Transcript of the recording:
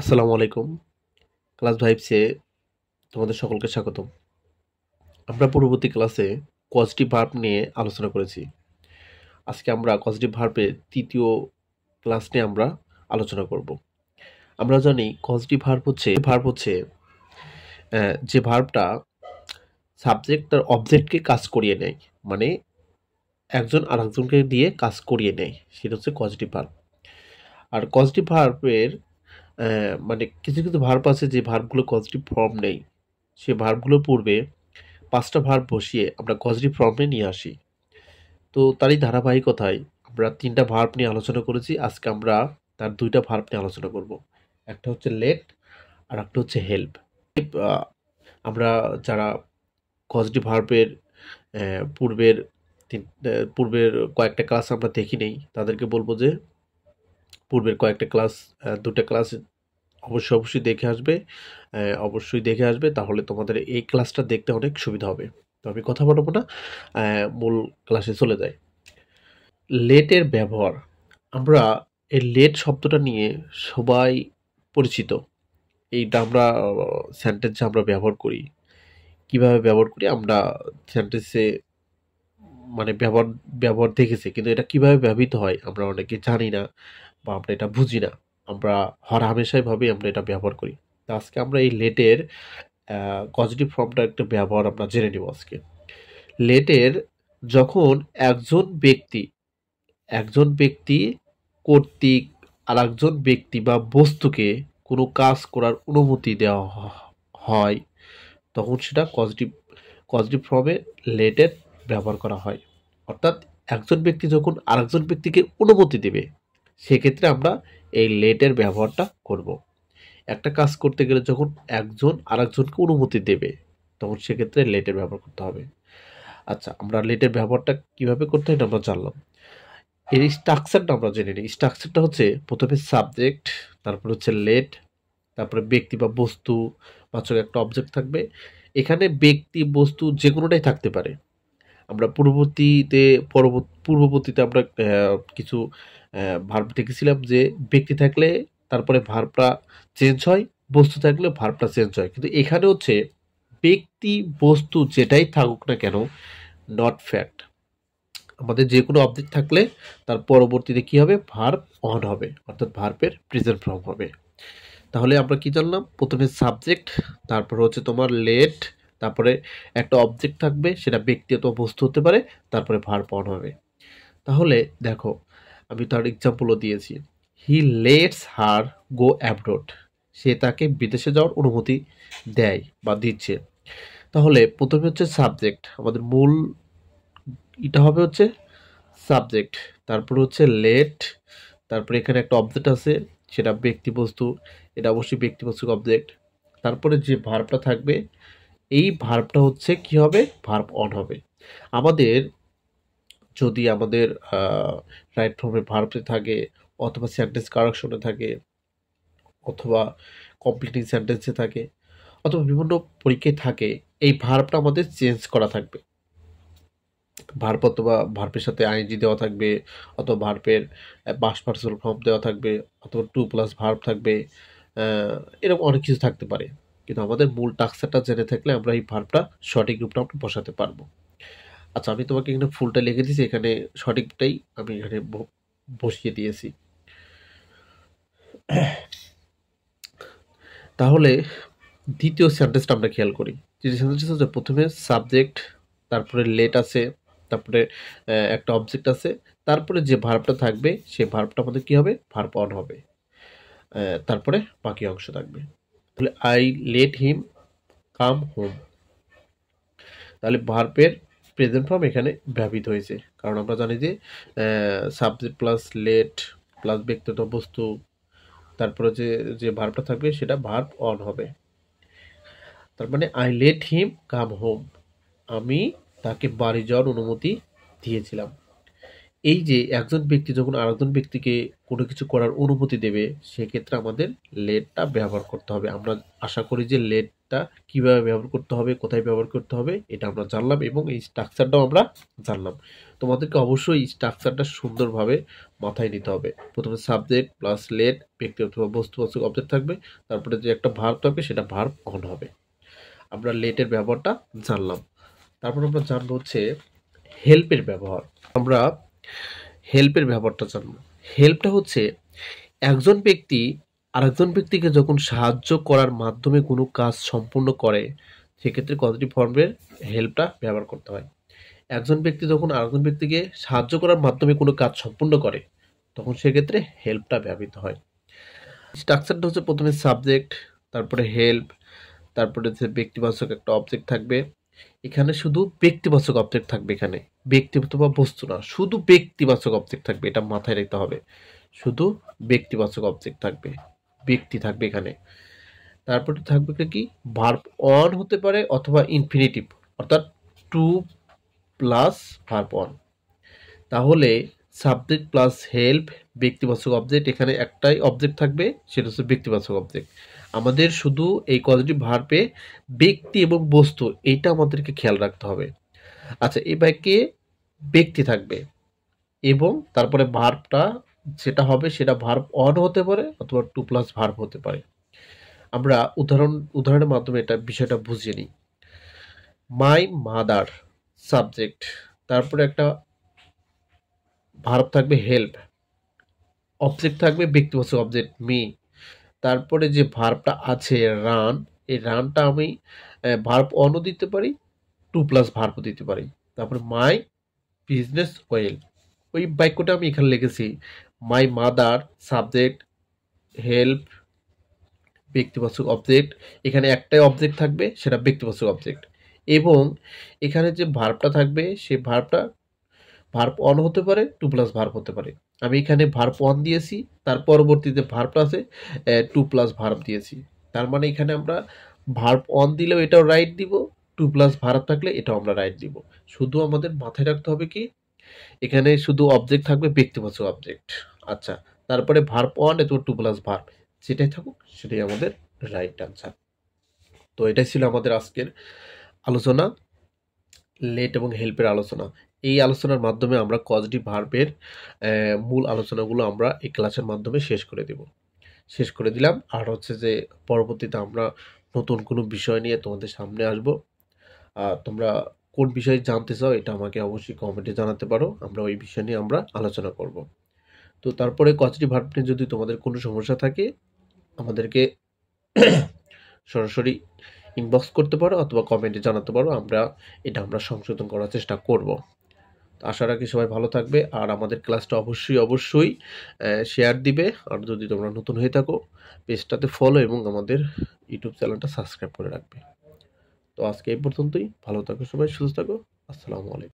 আসসালামু আলাইকুম। ক্লাস 5 এ তোমাদের সকলকে স্বাগতম। আমরা পূর্ববর্তী ক্লাসে কজেটিভ ভার্ব নিয়ে আলোচনা করেছি। আজকে আমরা কজেটিভ ভার্বের ৩য় ক্লাস নিয়ে আমরা আলোচনা করব। আমরা জানি কজেটিভ ভার্ব হচ্ছে যে ভার্বটা সাবজেক্ট আর অবজেক্টকে কাজ করিয়ে নেয়। মানে একজন আরেকজনকে দিয়ে কাজ করিয়ে নেয়। সেটা হচ্ছে কজেটিভ ভার্ব। আর কজেটিভ ভার্বের মানে কিছু ভার্ব আছে যে ভার্বগুলো কজেটিভ ফর্ম নেই। সে ভার্বগুলোর পূর্বে ৫টা ভার্ব বসিয়ে আমরা কজেটিভ ফর্মে নিয়ে আসি। তো তারই ধারাবাহিকতায় আমরা ৩টা ভার্ব নিয়ে আলোচনা করেছি। আজকে আমরা তার ২টা ভার্ব নিয়ে আলোচনা করব। একটা হচ্ছে লেট আর একটা হচ্ছে হেল্প। আ আমরা যারা কজেটিভ ভার্বের পূর্বের পূর্বের কয়েকটা ক্লাস আমরা দেখি নেই, তাদেরকে বলব যে পূর্বের কয়েকটা ক্লাস ২টা ক্লাস অবশ্যই দেখে আসবে। অবশ্যই দেখে আসবে, তাহলে তোমাদের এই ক্লাসটা দেখতে অনেক সুবিধা হবে। তো আমি কথা বাড়াবো না, মূল ক্লাসে চলে যাই। লেটের ব্যবহার। আমরা এই লেট শব্দটা নিয়ে সবাই পরিচিত। এইটা আমরা সেন্টেন্সে আমরা ব্যবহার করি। কিভাবে ব্যবহার করি? আমরা সেন্টেন্সে মানে ব্যবহার দেখেছি। কিন্তু এটা কিভাবে ব্যবহৃত হয় আমরা অনেকে জানি না বা আমরা এটা বুঝি না। আমরা হরহামেশাই ভাবে আমরা এটা ব্যবহার করি। তো আজকে আমরা এই লেটের পজিটিভ ফর্মটার একটা ব্যবহার আমরা জেনে নিব আজকে। লেটের যখন একজন ব্যক্তি কর্তৃক আরেকজন ব্যক্তি বা বস্তুকে কোনো কাজ করার অনুমতি দেওয়া হয়, তখন সেটা পজিটিভ ফর্মে লেটের ব্যবহার করা হয়। অর্থাৎ একজন ব্যক্তি যখন আরেকজন ব্যক্তিকে অনুমতি দেবে, সেক্ষেত্রে আমরা এই লেটের ব্যবহারটা করব। একটা কাজ করতে গেলে যখন একজন আরেকজনকে অনুমতি দেবে, তখন সেক্ষেত্রে লেটের ব্যবহার করতে হবে। আচ্ছা, আমরা লেটের ব্যবহারটা কিভাবে করতে হয় এটা আমরা জানলাম। এর স্ট্রাকচারটা আমরা জেনে নিই। স্ট্রাকচারটা হচ্ছে প্রথমে সাবজেক্ট, তারপর হচ্ছে লেট, তারপরে ব্যক্তি বা বস্তু, বাচক একটা অবজেক্ট থাকবে। এখানে ব্যক্তি বস্তু যে কোনোটাই থাকতে পারে। আমরা পূর্ববর্তীতে আমরা কিছু ভার্ব দেখেছিলাম যে ব্যক্তি থাকলে তারপরে ভার্বটা চেঞ্জ হয়, বস্তু থাকলে ভার্বটা চেঞ্জ হয়। কিন্তু এখানে হচ্ছে ব্যক্তি বস্তু যেটাই থাকুক না কেন, নট ফ্যাক্ট, আমাদের যে কোনো অবজেক্ট থাকলে তার পরবর্তীতে কি হবে? ভার্ব অন হবে, অর্থাৎ ভার্বের প্রেজেন্ট ফর্ম হবে। তাহলে আমরা কি জানলাম? প্রথমে সাবজেক্ট, তারপর হচ্ছে তোমার লেট, তারপরে একটা অবজেক্ট থাকবে, সেটা ব্যক্তি অথবা বস্তু হতে পারে, তারপরে ভার্ব অন হবে। তাহলে দেখো, আমি তার এক্সাম্পলও দিয়েছি। হি লেটস হার গো অ্যাব্রোড, সে তাকে বিদেশে যাওয়ার অনুমতি দেয় বা দিচ্ছে। তাহলে প্রথমে হচ্ছে সাবজেক্ট, আমাদের মূল এটা হবে হচ্ছে সাবজেক্ট, তারপর হচ্ছে লেট, তারপরে এখানে একটা অবজেক্ট আছে, সেটা ব্যক্তি বস্তু, এটা অবশ্যই ব্যক্তি বস্তু অবজেক্ট। তারপরে যে ভার্বটা থাকবে, এই ভার্বটা হচ্ছে কি হবে? ভার্ব অন হবে। আমাদের যদি আমাদের রাইট ফর্মে ভার্বতে থাকে, অথবা সেন্টেন্স কারেকশনে থাকে, অথবা কমপ্লিটিং সেন্টেন্সে থাকে, অথবা বিভিন্ন পরীক্ষায় থাকে, এই ভার্বটা আমাদের চেঞ্জ করা থাকবে। ভার্ব অথবা ভার্বের সাথে আইএনজি দেওয়া থাকবে, অথবা ভার্বের পাস্ট পার্টিসিপল ফর্ম দেওয়া থাকবে, অথবা টু প্লাস ভার্ব থাকবে। এরকম অনেক কিছু থাকতে পারে। কিন্তু আমাদের মূল টাক্সারটা জেনে থাকলে আমরা এই ভার্বটা সঠিক রূপটা আমরা বসাতে পারবো। আচ্ছা, আমি তোমাকে এখানে ফুলটা লিখে দিয়েছি, এখানে সঠিকটাই আমি এখানে বসিয়ে দিয়েছি। তাহলে দ্বিতীয় সেন্টেন্সটা আমরা খেয়াল করি। তৃতীয় সেন্টেন্স হচ্ছে প্রথমে সাবজেক্ট, তারপরে লেট আছে, তারপরে একটা অবজেক্ট আছে, তারপরে যে ভার্বটা থাকবে সেই ভার্বটা আমাদের কি হবে? ভার্ব অন হবে। তারপরে বাকি অংশ থাকবে। তাহলে I let him come home. তাহলে ভার্বের প্রেজেন্ট ফর্ম এখানে ব্যবহৃত হয়েছে, কারণ আমরা জানি যে সাবজেক্ট প্লাস লেট প্লাস ব্যক্তিগত বস্তু, তারপরে যে ভার্বটা থাকবে সেটা ভার্ব অন হবে। তার মানে I let him come home, আমি তাকে বাড়ি যাওয়ার অনুমতি দিয়েছিলাম। এই যে একজন ব্যক্তি যখন আরেকজন ব্যক্তিকে কোনো কিছু করার অনুমতি দেবে, সেক্ষেত্রে আমাদের লেটটা ব্যবহার করতে হবে। আমরা আশা করি যে লেটটা কিভাবে ব্যবহার করতে হবে, কোথায় ব্যবহার করতে হবে, এটা আমরা জানলাম এবং এই স্ট্রাকচারটাও আমরা জানলাম। তো তোমাদেরকে অবশ্যই স্ট্রাকচারটা সুন্দরভাবে মাথায় নিতে হবে। প্রথমে সাবজেক্ট প্লাস লেট, ব্যক্তি অথবা বস্তুবাচক অবজেক্ট থাকবে, তারপরে যে একটা ভার্ব থাকবে সেটা ভার্ব অন হবে। আমরা লেটের ব্যবহারটা জানলাম। তারপর আমরা জানবো হচ্ছে হেল্পের ব্যবহার। আমরা হেল্পের ব্যবহারটা জানবো। হেল্পটা হচ্ছে একজন ব্যক্তি আরেকজন ব্যক্তিকে যখন সাহায্য করার মাধ্যমে কোনো কাজ সম্পূর্ণ করে, সেক্ষেত্রে পজিটিভ ফর্মের হেল্পটা ব্যবহার করতে হয়। একজন ব্যক্তি যখন আরেকজন ব্যক্তিকে সাহায্য করার মাধ্যমে কোনো কাজ সম্পূর্ণ করে, তখন সেক্ষেত্রে হেল্পটা ব্যবহৃত হয়। স্ট্রাকচারটা হচ্ছে প্রথমে সাবজেক্ট, তারপরে হেল্প, তারপরে যে ব্যক্তিবাচক একটা অবজেক্ট থাকবে। এখানে শুধু ব্যক্তিবাচক অবজেক্ট থাকবে, এখানে ব্যক্তি অথবা বস্তু না, শুধু ব্যক্তিবাচক অবজেক্ট থাকবে, এটা মাথায় রাখতে হবে। শুধু ব্যক্তিবাচক অবজেক্ট থাকবে, ব্যক্তি থাকবে এখানে। তারপরে থাকবে কি ভার্ব অন হতে পারে অথবা ইনফিনিটিভ, অর্থাৎ টু প্লাস ভার্ব অন। তাহলে সাবজেক্ট প্লাস হেল্প ব্যক্তিবাচক অবজেক্ট, এখানে একটাই অবজেক্ট থাকবে, সেটা হচ্ছে ব্যক্তিবাচক অবজেক্ট। আমাদের শুধু এই পজিটিভ ভার্বে ব্যক্তি এবং বস্তু, এইটা আমাদেরকে খেয়াল রাখতে হবে। আচ্ছা, এই বাক্যে ব্যক্তি থাকবে এবং তারপরে ভার্বটা যেটা হবে সেটা ভার্ব অন হতে পারে অথবা টু প্লাস ভার্ব হতে পারে। আমরা উদাহরণের মাধ্যমে এটা বিষয়টা বুঝিয়ে নিই। মাই মাদার সাবজেক্ট, তারপরে একটা ভার্ব থাকবে হেল্প, অবজেক্ট থাকবে ব্যক্তিবাচক অবজেক্ট মি, তারপরে যে ভার্বটা আছে রান, এই রানটা আমি ভার্ব অনও দিতে পারি, টু প্লাস ভার্বও দিতে পারি। তারপরে মাই বিজনেস ওয়েল, ওই বাক্যটা আমি এখানে লিখেছি মাই মাদার সাবজেক্ট হেল্প ব্যক্তিবাচক অবজেক্ট, এখানে একটাই অবজেক্ট থাকবে, সেটা ব্যক্তিবাচক অবজেক্ট। এবং এখানে যে ভার্বটা থাকবে সেই ভার্বটা ভার্ব অন হতে পারে, টু প্লাস ভার্ব হতে পারে। আমি এখানে ভার্ব অন দিয়েছি, তার পরবর্তীতে ভার্বটা আছে টু প্লাস ভার্ব দিয়েছি। তার মানে এখানে আমরা ভার্ব অন দিলেও এটাও রাইট দিব, টু প্লাস ভার্ব থাকলে এটাও আমরা রাইট দিব। শুধু আমাদের মাথায় রাখতে হবে কি এখানে শুধু অবজেক্ট থাকবে ব্যক্তিবাচক অবজেক্ট। আচ্ছা, তারপরে ভার্ব অন অথবা টু প্লাস ভার্ব, যেটাই থাকুক সেটাই আমাদের রাইট আনসার। তো এটাই ছিল আমাদের আজকের আলোচনা, লেট এবং হেল্পের আলোচনা। এই আলোচনার মাধ্যমে আমরা পজিটিভ ভার্বের মূল আলোচনাগুলো আমরা এই ক্লাসের মাধ্যমে শেষ করে দিলাম। আর হচ্ছে যে পরবর্তীতে আমরা নতুন কোনো বিষয় নিয়ে তোমাদের সামনে আসব। তোমরা কোন বিষয়ে জানতে চাও এটা আমাকে অবশ্যই কমেন্টে জানাতে পারো, আমরা ওই বিষয় নিয়ে আমরা আলোচনা করব। তো তারপরে পজিটিভ ভার্ব নিয়ে যদি তোমাদের কোনো সমস্যা থাকে আমাদেরকে সরাসরি ইনবক্স করতে পারো অথবা কমেন্টে জানাতে পারো, আমরা সংশোধন করার চেষ্টা করব। তো আশা রাখি সবাই ভালো থাকবে, আর আমাদের ক্লাসটা অবশ্যই শেয়ার দিবে। আর যদি তোমরা নতুন হয়ে থাকো পেজটাতে ফলো এবং আমাদের ইউটিউব চ্যানেলটা সাবস্ক্রাইব করে রাখবে। তো আজকে এই পর্যন্তই, ভালো থাকো সবাই, সুস্থ থাকো, আসসালামু আলাইকুম।